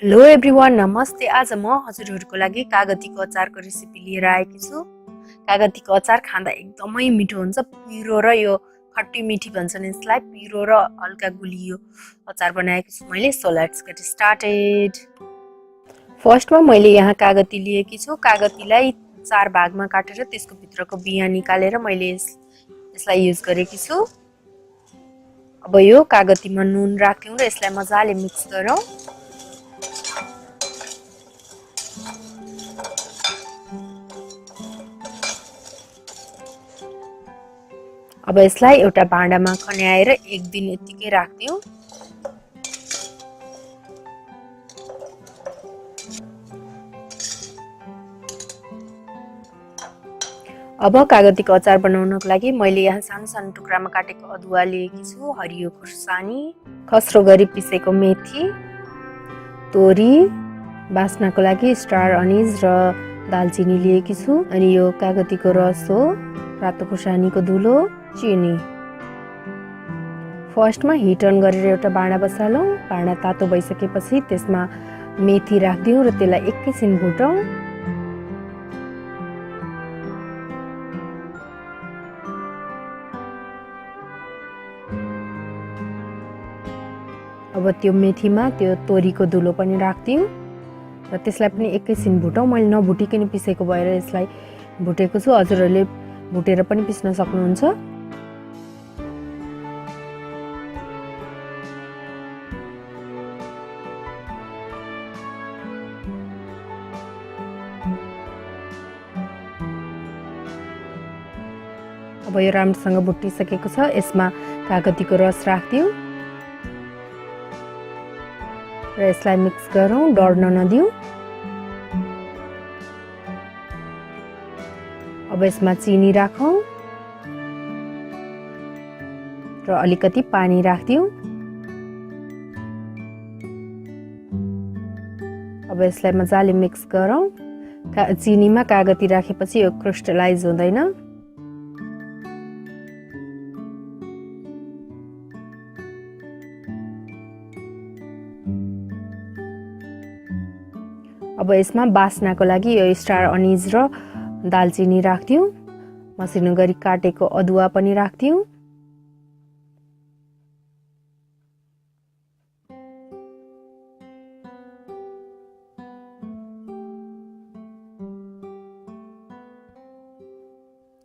Hello everyone, नमस्ते। आज म हजुरहरूको लागि कागतीको अचारको रेसिपी लिएर आएकी छु। कागतीको अचार खाँदा एकदमै मिठो हुन्छ। पिरो र यो खट्टी मिठी भन्छन् यसलाई, पिरो र हल्का गुलियो अचार बनाएको छु मैले। So let's get started. फर्स्टमा मैले यहाँ कागती लिएकी छु। कागतीलाई 4 भागमा काटेर त्यसको भित्रको बिया निकालेर मैले यसलाई युज गरेकी छु। अब यो कागतीमा नुन राख्यौँ र यसलाई मजाले मिक्स गरौँ। अब यसलाई एउटा भाँडामा खन्याएर एक दिन यतिकै राख्दियौ। अब कागतीको अचार बनाउनको लागि मैले यहाँ सानो सानो टुक्रामा काटेको अदुवा लिएकी छु, हरियो खुर्सानी, खस्रो गरी पिसेको मेथी, तोरी, बास्नाको लागि स्टार अनिज र दालचिनी लिएकी छु। अनि यो कागतीको रस हो, रातो खुर्सानीको धुलो, चिनी। फर्स्टमा हिट अन गरेर एउटा भाँडा बसालौँ। भाँडा तातो भइसकेपछि त्यसमा मेथी राखिदिउँ र त्यसलाई एकैछिन भुटौँ। अब त्यो मेथीमा त्यो तोरीको धुलो पनि राखिदिउँ र त्यसलाई पनि एकैछिन भुटौँ। मैले नभुटिकन पिसेको भएर यसलाई भुटेको छु, हजुरहरूले भुटेर पनि पिस्न सक्नुहुन्छ। अब यो राम्रोसँग भुटिसकेको छ। यसमा कागतीको रस राखिदिउँ र यसलाई मिक्स गरौँ, डढ्न नदिउँ। अब यसमा चिनी राखौँ र अलिकति पानी राखिदिउँ। अब यसलाई मजाले मिक्स गरौँ। चिनीमा कागती राखेपछि यो क्रिस्टलाइज हुँदैन। अब यसमा बास्नाको लागि यो स्टार अनिज र दालचिनी राखिदिउँ। मसिनो गरी काटेको अदुवा पनि राखिदिउँ।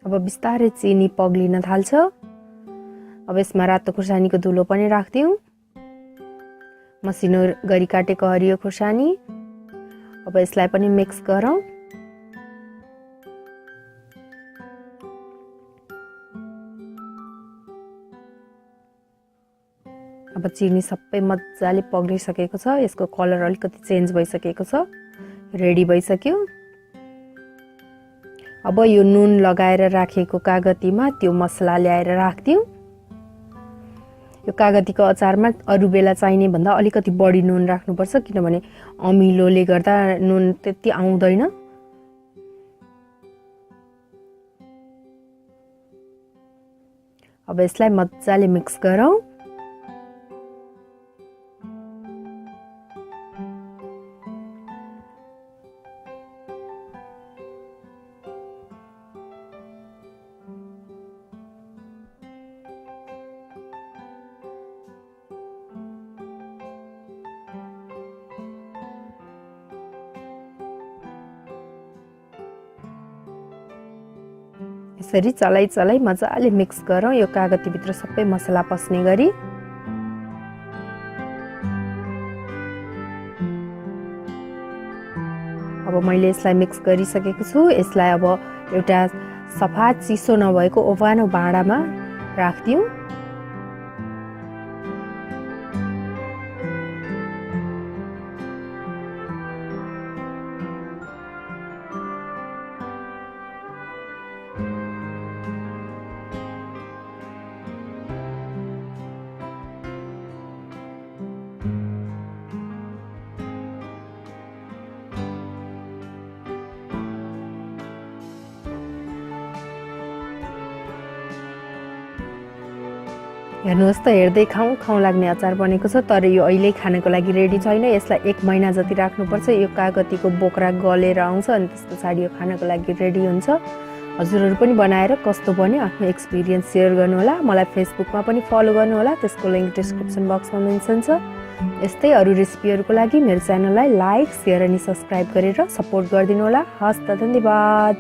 अब बिस्तारै चिनी पग्लिन थाल्छ। अब यसमा रातो खुर्सानीको धुलो पनि राखिदिउँ। मसिनो गरी काटेको हरियो खुर्सानी। अब यसलाई पनि मिक्स गरौँ। अब चिनी सबै मजाले पग्लिसकेको छ। यसको कलर अलिकति चेन्ज भइसकेको छ, रेडी भइसक्यो। अब यो नुन लगाएर राखेको कागतीमा त्यो मसला ल्याएर राखिदिउँ। यो कागतीको अचारमा अरू बेला चाहिने भन्दा अलिकति बढी नुन राख्नुपर्छ, किनभने अमिलोले गर्दा नुन त्यति आउँदैन। अब यसलाई मजाले मिक्स गरौँ। यसरी चलाई चलाई मजाले मिक्स गरौँ, यो कागतीभित्र सबै मसला पस्ने गरी। अब मैले यसलाई मिक्स गरिसकेको छु। यसलाई अब एउटा सफा चिसो नभएको ओभानो भाँडामा राखिदिउँ। हेर्नुहोस् त हेर्दै खाउँ लाग्ने अचार बनेको छ, तर यो अहिले खानको लागि रेडी छैन। यसलाई 1 महिना जति राख्नुपर्छ। यो कागतीको बोक्रा गलेर आउँछ अनि त्यस पछाडि यो खानको लागि रेडी हुन्छ। हजुरहरू पनि बनाएर कस्तो बन्यो आफ्नो एक्सपिरियन्स सेयर गर्नुहोला। मलाई फेसबुकमा पनि फलो गर्नुहोला, त्यसको लिङ्क डिस्क्रिप्सन बक्समा मेन्सन छ। यस्तै अरू रेसिपीहरूको लागि मेरो च्यानललाई लाइक, सेयर अनि सब्सक्राइब गरेर सपोर्ट गरिदिनु होला। हस् त, धन्यवाद।